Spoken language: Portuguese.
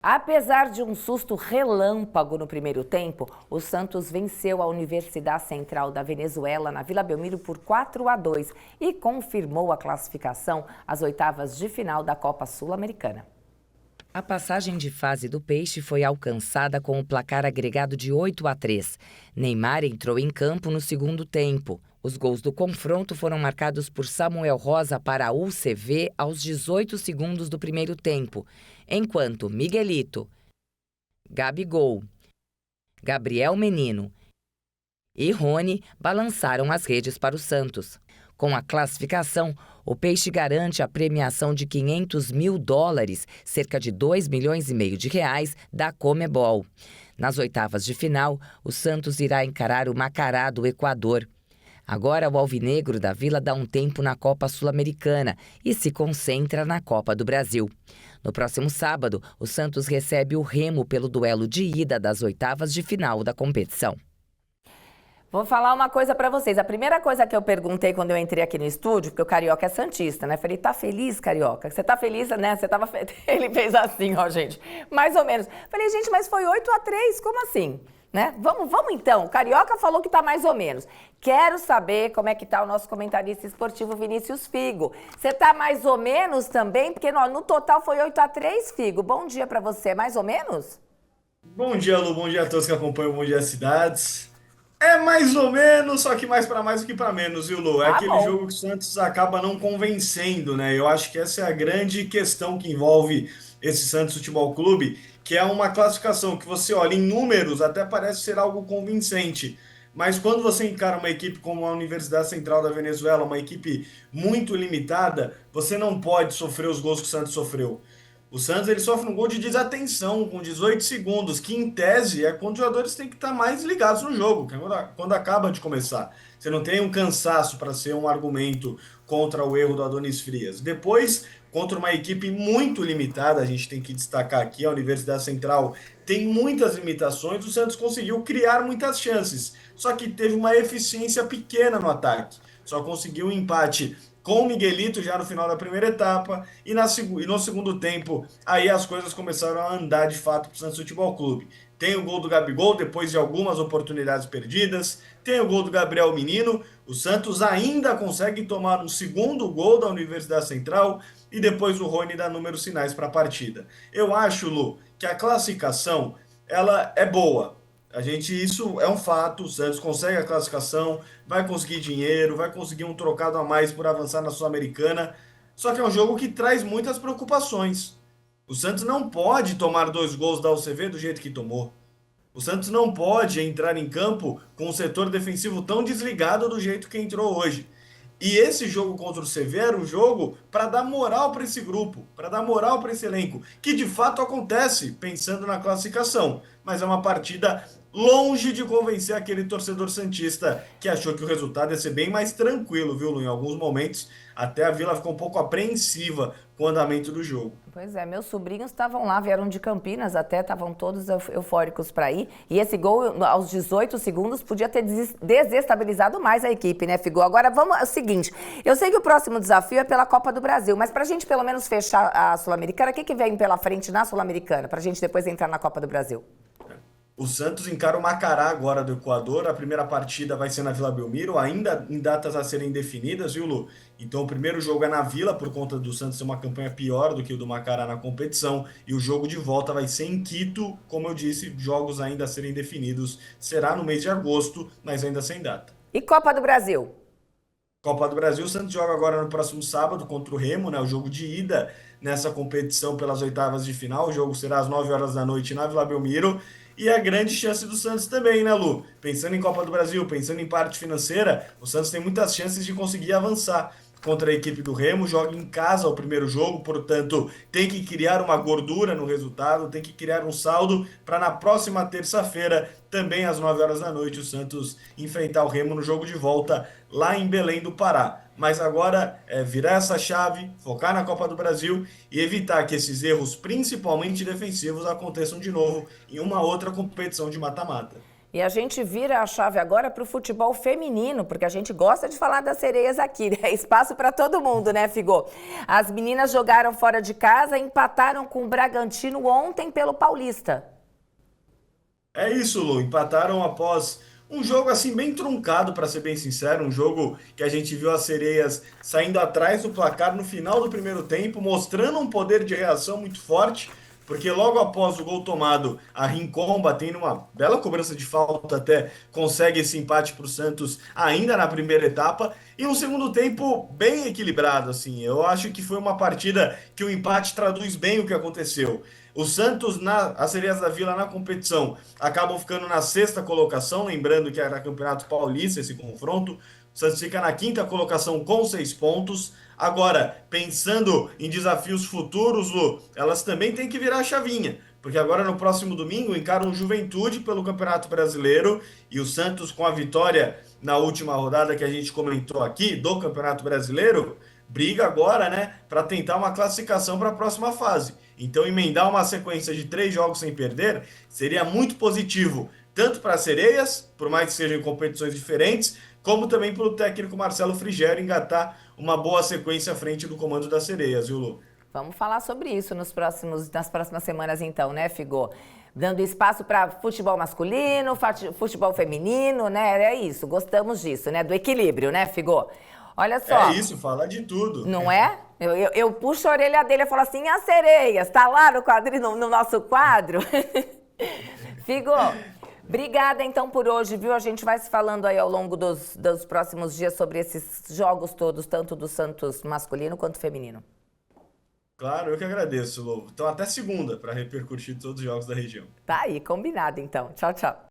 Apesar de um susto relâmpago no primeiro tempo, o Santos venceu a Universidade Central da Venezuela na Vila Belmiro por 4-2 e confirmou a classificação às oitavas de final da Copa Sul-Americana. A passagem de fase do Peixe foi alcançada com o placar agregado de 8-3. Neymar entrou em campo no segundo tempo. Os gols do confronto foram marcados por Samuel Rosa para a UCV aos 18 segundos do primeiro tempo, enquanto Miguelito, Gabigol, Gabriel Menino e Rony balançaram as redes para o Santos. Com a classificação, o Peixe garante a premiação de US$ 500 mil, cerca de 2,5 milhões de reais, da Conmebol. Nas oitavas de final, o Santos irá encarar o Macará do Equador. Agora o alvinegro da Vila dá um tempo na Copa Sul-Americana e se concentra na Copa do Brasil. No próximo sábado, o Santos recebe o Remo pelo duelo de ida das oitavas de final da competição. Vou falar uma coisa pra vocês. A primeira coisa que eu perguntei quando eu entrei aqui no estúdio, porque o Carioca é santista, né? Falei, tá feliz, Carioca? Você tá feliz, né? Você tava... Ele fez assim, ó, gente. Mais ou menos. Falei, gente, mas foi 8-3, como assim? Né? Vamos então. O Carioca falou que tá mais ou menos. Quero saber como é que tá o nosso comentarista esportivo Vinícius Figo. Você tá mais ou menos também? Porque no total foi 8-3, Figo. Bom dia pra você. Mais ou menos? Bom dia, Lu. Bom dia a todos que acompanham o Bom Dia Cidades. É mais ou menos, só que mais para mais do que para menos, viu, Lu? É Tá aquele bom. jogo que o Santos acaba não convencendo, né? Eu acho que essa é a grande questão que envolve esse Santos Futebol Clube, que é uma classificação que você olha em números, até parece ser algo convincente. Mas quando você encara uma equipe como a Universidade Central da Venezuela, uma equipe muito limitada, você não pode sofrer os gols que o Santos sofreu. O Santos ele sofre um gol de desatenção com 18 segundos, que em tese é quando os jogadores têm que estar mais ligados no jogo, que é quando acaba de começar. Você não tem um cansaço para ser um argumento contra o erro do Adonis Frias. Depois, contra uma equipe muito limitada, a gente tem que destacar aqui, a Universidade Central tem muitas limitações, o Santos conseguiu criar muitas chances, só que teve uma eficiência pequena no ataque. Só conseguiu um empate com o Miguelito já no final da primeira etapa e no segundo tempo aí as coisas começaram a andar de fato para o Santos Futebol Clube. Tem o gol do Gabigol depois de algumas oportunidades perdidas, tem o gol do Gabriel Menino, o Santos ainda consegue tomar um segundo gol da Universidade Central e depois o Rony dá números finais para a partida. Eu acho, Lu, que a classificação ela é boa. Isso é um fato, o Santos consegue a classificação, vai conseguir dinheiro, vai conseguir um trocado a mais por avançar na Sul-Americana. Só que é um jogo que traz muitas preocupações. O Santos não pode tomar 2 gols da UCV do jeito que tomou. O Santos não pode entrar em campo com um setor defensivo tão desligado do jeito que entrou hoje. E esse jogo contra o CV era um jogo para dar moral para esse grupo, para dar moral para esse elenco, que de fato acontece pensando na classificação, mas é uma partida longe de convencer aquele torcedor santista que achou que o resultado ia ser bem mais tranquilo, viu, Lu? Em alguns momentos, até a Vila ficou um pouco apreensiva com o andamento do jogo. Pois é, meus sobrinhos estavam lá, vieram de Campinas até, estavam todos eufóricos para ir. E esse gol, aos 18 segundos, podia ter desestabilizado mais a equipe, né, Figo? Agora, vamos, é o seguinte, eu sei que o próximo desafio é pela Copa do Brasil, mas pra gente pelo menos fechar a Sul-Americana, o que vem pela frente na Sul-Americana, pra gente depois entrar na Copa do Brasil? O Santos encara o Macará agora do Equador. A primeira partida vai ser na Vila Belmiro, ainda em datas a serem definidas, viu, Lu? Então o primeiro jogo é na Vila, por conta do Santos ter uma campanha pior do que o do Macará na competição. E o jogo de volta vai ser em Quito, como eu disse, jogos ainda a serem definidos. Será no mês de agosto, mas ainda sem data. E Copa do Brasil? Copa do Brasil, o Santos joga agora no próximo sábado contra o Remo, né? O jogo de ida nessa competição pelas oitavas de final. O jogo será às 9 horas da noite na Vila Belmiro. E a grande chance do Santos também, né, Lu? Pensando em Copa do Brasil, pensando em parte financeira, o Santos tem muitas chances de conseguir avançar contra a equipe do Remo, joga em casa o primeiro jogo, portanto, tem que criar uma gordura no resultado, tem que criar um saldo para na próxima terça-feira, também às 9 horas da noite, o Santos enfrentar o Remo no jogo de volta lá em Belém do Pará. Mas agora é virar essa chave, focar na Copa do Brasil e evitar que esses erros, principalmente defensivos, aconteçam de novo em uma outra competição de mata-mata. E a gente vira a chave agora para o futebol feminino, porque a gente gosta de falar das sereias aqui, né? Espaço para todo mundo, né, Figô? As meninas jogaram fora de casa e empataram com o Bragantino ontem pelo Paulista. É isso, Lu. Empataram após um jogo assim bem truncado, para ser bem sincero, um jogo que a gente viu as sereias saindo atrás do placar no final do primeiro tempo, mostrando um poder de reação muito forte, porque logo após o gol tomado, a Rincon, batendo uma bela cobrança de falta, até consegue esse empate para o Santos ainda na primeira etapa, e um segundo tempo bem equilibrado, assim. Eu acho que foi uma partida que o empate traduz bem o que aconteceu. O Santos, as Sereias da Vila na competição, acabam ficando na sexta colocação, lembrando que era Campeonato Paulista esse confronto. O Santos fica na quinta colocação com 6 pontos. Agora, pensando em desafios futuros, Lu, elas também têm que virar a chavinha, porque agora no próximo domingo encaram o Juventude pelo Campeonato Brasileiro e o Santos, com a vitória na última rodada que a gente comentou aqui do Campeonato Brasileiro, briga agora, né, para tentar uma classificação para a próxima fase. Então, emendar uma sequência de 3 jogos sem perder seria muito positivo, tanto para as Sereias, por mais que sejam em competições diferentes, como também para o técnico Marcelo Frigério engatar uma boa sequência à frente do comando das Sereias, viu, Lu? Vamos falar sobre isso nas próximas semanas, então, né, Figô? Dando espaço para futebol masculino, futebol feminino, né? É isso, gostamos disso, né? Do equilíbrio, né, Figô? Olha É só. isso, fala de tudo. Não é? Eu puxo a orelha dele e falo assim, as sereias, tá lá no quadrinho, no nosso quadro? Figo, obrigada então por hoje, viu? A gente vai se falando aí ao longo dos próximos dias sobre esses jogos todos, tanto do Santos masculino quanto feminino. Claro, eu que agradeço, Lu. Então até segunda para repercutir todos os jogos da região. Tá aí, combinado então. Tchau, tchau.